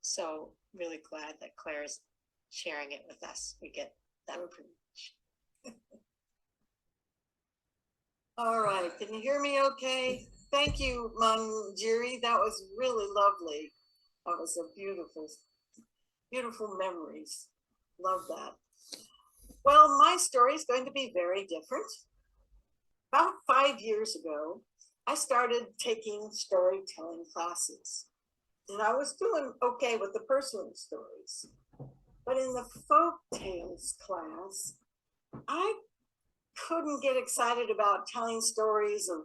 So really glad that Claire's sharing it with us. We get that privilege. All right, can you hear me okay? Thank you, Manjiri. That was really lovely. That was a beautiful, beautiful memories. Love that. Well, my story is going to be very different. About 5 years ago, I started taking storytelling classes, and I was doing okay with the personal stories. But in the folk tales class, I couldn't get excited about telling stories of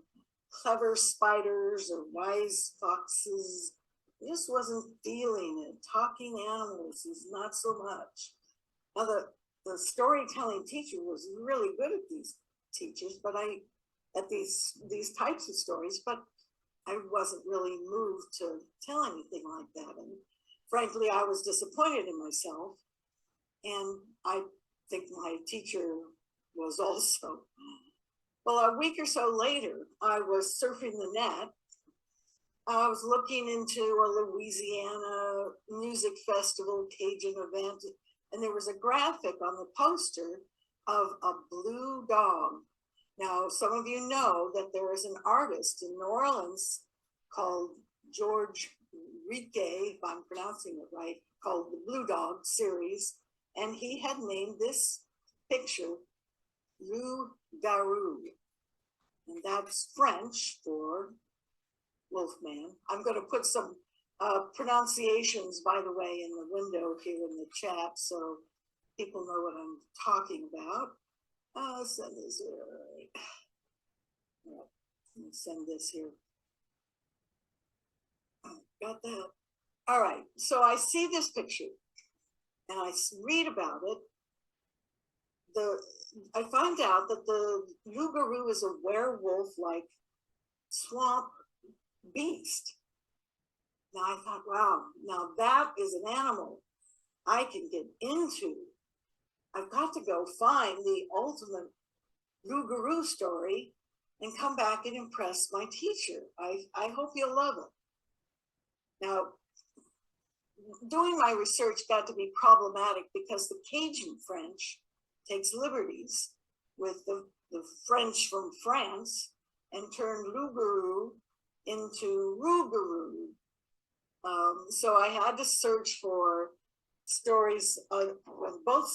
clever spiders or wise foxes. I just wasn't feeling it. Talking animals is not so much. Now the storytelling teacher was really good at these teachers, but at these types of stories, but I wasn't really moved to tell anything like that. And frankly, I was disappointed in myself. And I think my teacher was also. Well, a week or so later, I was surfing the net. I was looking into a Louisiana music festival Cajun event, and there was a graphic on the poster of a blue dog. Now, some of you know that there is an artist in New Orleans called George Rique, if I'm pronouncing it right, called the Blue Dog series, and he had named this picture Rougarou, and that's French for Wolfman. I'm going to put some pronunciations, by the way, in the window here in the chat so people know what I'm talking about. Send this here. Right. Let me send this here. Got that. All right. So I see this picture and I read about it. I find out that the Rougarou is a werewolf-like swamp beast. Now I thought, wow, now that is an animal I can get into. I've got to go find the ultimate Rougarou story and come back and impress my teacher. I hope you'll love it. Now, doing my research got to be problematic because the Cajun French takes liberties with the French from France and turned Rougarou into Rougarou. So I had to search for stories on both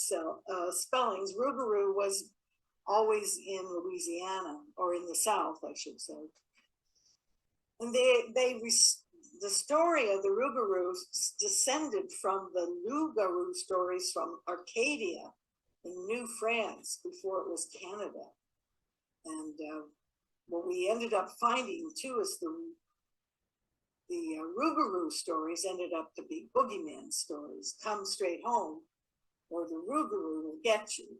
spellings. Rougarou was always in Louisiana, or in the South, I should say. And the story of the Rougarou descended from the Loup-garou stories from Arcadia in New France before it was Canada. And what we ended up finding too is the Rougarou stories ended up to be boogeyman stories. Come straight home, or the Rougarou will get you.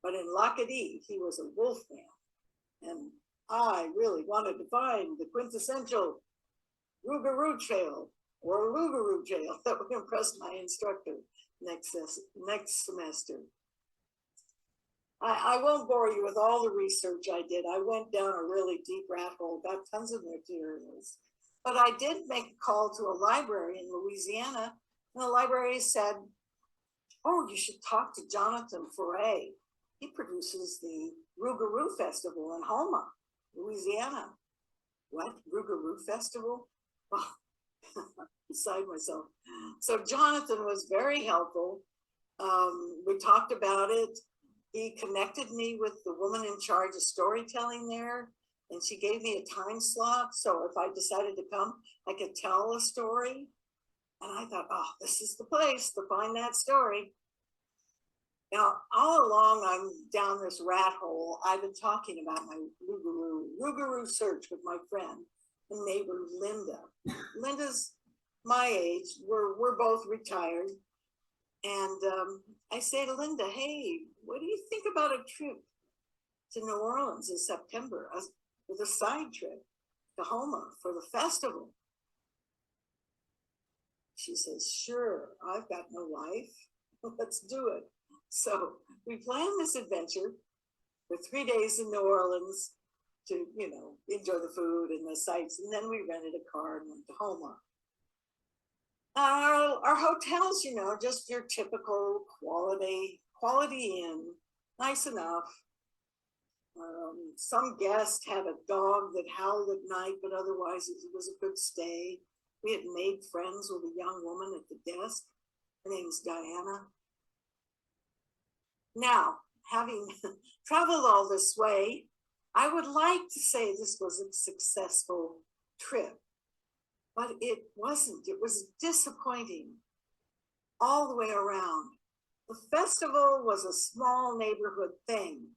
But in Lacadie, he was a wolf man. And I really wanted to find the quintessential Rougarou trail or Rougarou trail that would impress my instructor next semester. I won't bore you with all the research I did. I went down a really deep rat hole, got tons of materials. But I did make a call to a library in Louisiana, and the library said, oh, you should talk to Jonathan Foray. He produces the Rougarou Festival in Houma, Louisiana. What? Rougarou Festival? Oh, beside myself. So Jonathan was very helpful. We talked about it. He connected me with the woman in charge of storytelling there, and she gave me a time slot. So if I decided to come, I could tell a story. And I thought, oh, this is the place to find that story. Now, all along I'm down this rat hole, I've been talking about my Rougarou search with my friend and neighbor, Linda. Linda's my age, we're both retired. And I say to Linda, hey, what do you think about a trip to New Orleans in September with a side trip to Houma for the festival? She says, sure, I've got no life. Let's do it. So we planned this adventure for 3 days in New Orleans to, enjoy the food and the sights. And then we rented a car and went to Houma. Our hotels, just your typical quality inn, nice enough. Some guest had a dog that howled at night, but otherwise it was a good stay. We had made friends with a young woman at the desk. Her name's Diana. Now, having traveled all this way, I would like to say this was a successful trip, but it wasn't. It was disappointing all the way around. The festival was a small neighborhood thing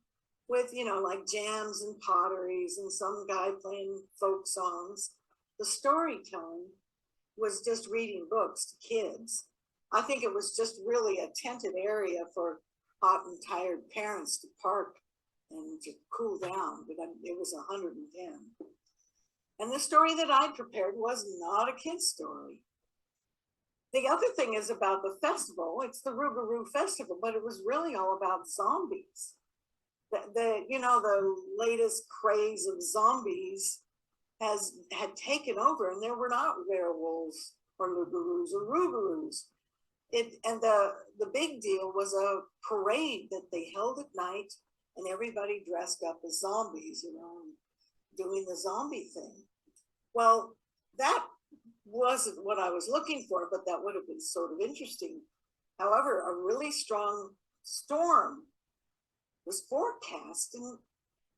with, like jams and potteries and some guy playing folk songs. The storytelling was just reading books to kids. I think it was just really a tented area for hot and tired parents to park and to cool down, but it was 110. And the story that I prepared was not a kid's story. The other thing is about the festival. It's the Rougarou festival, but it was really all about zombies. The latest craze of zombies had taken over, and there were not werewolves or Rougarous. And the big deal was a parade that they held at night, and everybody dressed up as zombies, doing the zombie thing. Well, that wasn't what I was looking for, but that would have been sort of interesting. However, a really strong storm was forecast, and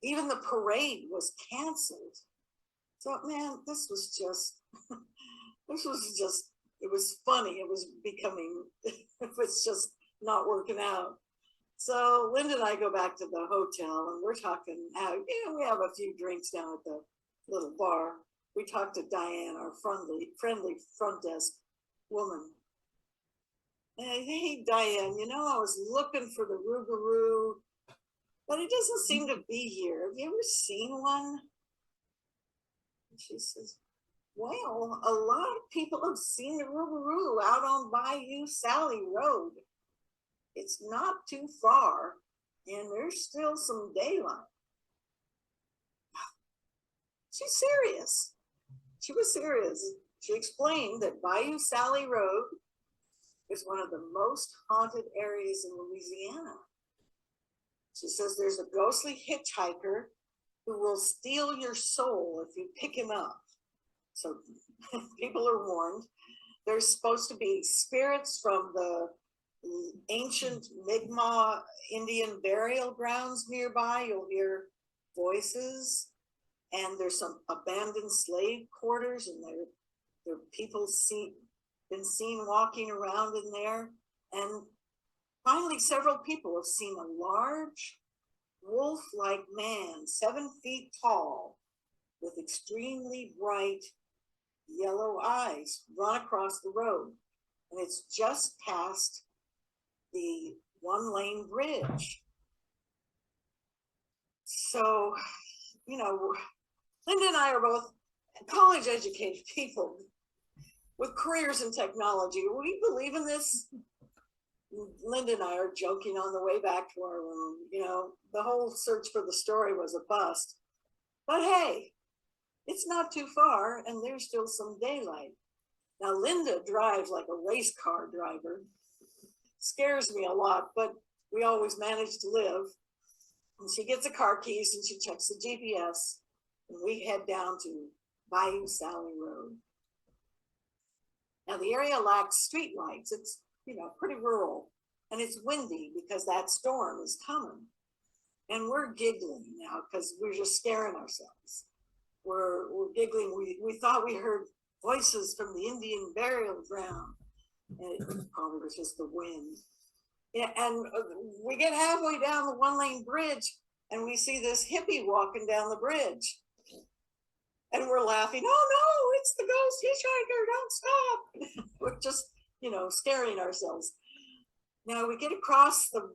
even the parade was canceled. So, man, this was just, it was funny. It was becoming, it was just not working out. So Linda and I go back to the hotel, and we're talking how, we have a few drinks down at the little bar. We talked to Diane, our friendly front desk woman. Hey, Diane, I was looking for the Rougarou, but it doesn't seem to be here. Have you ever seen one? And she says, well, a lot of people have seen the Rougarou out on Bayou Sally Road. It's not too far, and there's still some daylight. She's serious. She was serious. She explained that Bayou Sally Road is one of the most haunted areas in Louisiana. She says there's a ghostly hitchhiker who will steal your soul if you pick him up. So people are warned. There's supposed to be spirits from the ancient Mi'kmaq Indian burial grounds nearby. You'll hear voices, and there's some abandoned slave quarters, and there are people been seen walking around in there. And finally, several people have seen a large wolf-like man, 7 feet tall, with extremely bright yellow eyes, run across the road. And it's just past the 1-lane bridge. So, Linda and I are both college educated people with careers in technology. We believe in this. Linda and I are joking on the way back to our room. The whole search for the story was a bust. But hey, it's not too far, and there's still some daylight. Now, Linda drives like a race car driver. Scares me a lot, but we always manage to live. And she gets the car keys and she checks the GPS, and we head down to Bayou Sally Road. Now, the area lacks street lights. It's, pretty rural, and it's windy because that storm is coming. And we're giggling now because we're just scaring ourselves. We're giggling. We thought we heard voices from the Indian burial ground, and it probably was just the wind. Yeah, and we get halfway down the 1-lane bridge, and we see this hippie walking down the bridge, and we're laughing. Oh no, it's the ghost hitchhiker! Don't stop! We're just, scaring ourselves. Now we get across the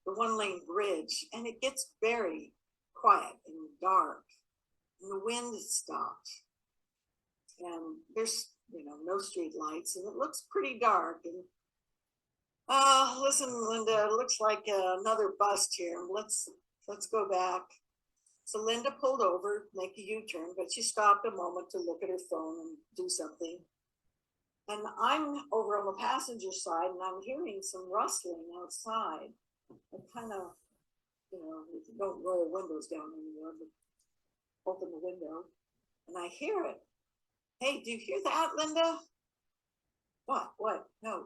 1-lane bridge, and it gets very quiet and dark, and the wind stopped, and there's no street lights, and it looks pretty dark. And listen, Linda, it looks like another bust here. Let's go back. So Linda pulled over, make a U-turn, but she stopped a moment to look at her phone and do something. And I'm over on the passenger side and I'm hearing some rustling outside. I kind of, don't roll windows down anymore, but open the window and I hear it. Hey, do you hear that, Linda? What? No,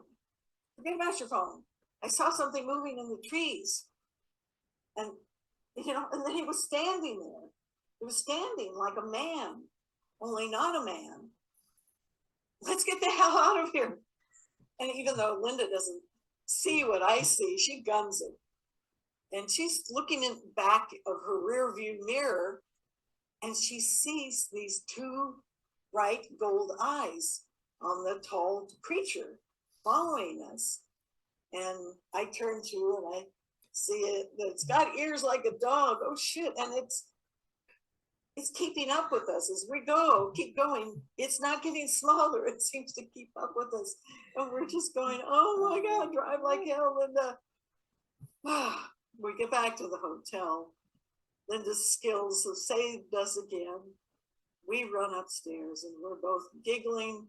forget about your phone. I saw something moving in the trees. And, and then he was standing there. He was standing like a man, only not a man. Let's get the hell out of here. And even though Linda doesn't see what I see, she guns it. And she's looking in back of her rear view mirror and she sees these two bright gold eyes on the tall creature following us. And I turn to and I see it. It's got ears like a dog. Oh shit. And it's keeping up with us as we go, keep going. It's not getting smaller. It seems to keep up with us. And we're just going, oh my God, drive like hell, Linda. We get back to the hotel. Linda's skills have saved us again. We run upstairs and we're both giggling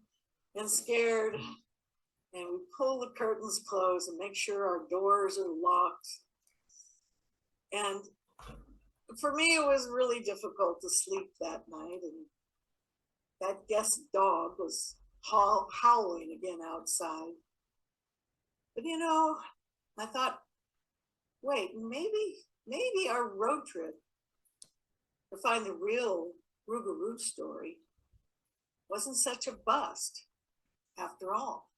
and scared. And we pull the curtains closed and make sure our doors are locked. And for me, it was really difficult to sleep that night. And that guest dog was howling again outside. But I thought, wait, maybe our road trip to find the real Rougarou story wasn't such a bust after all.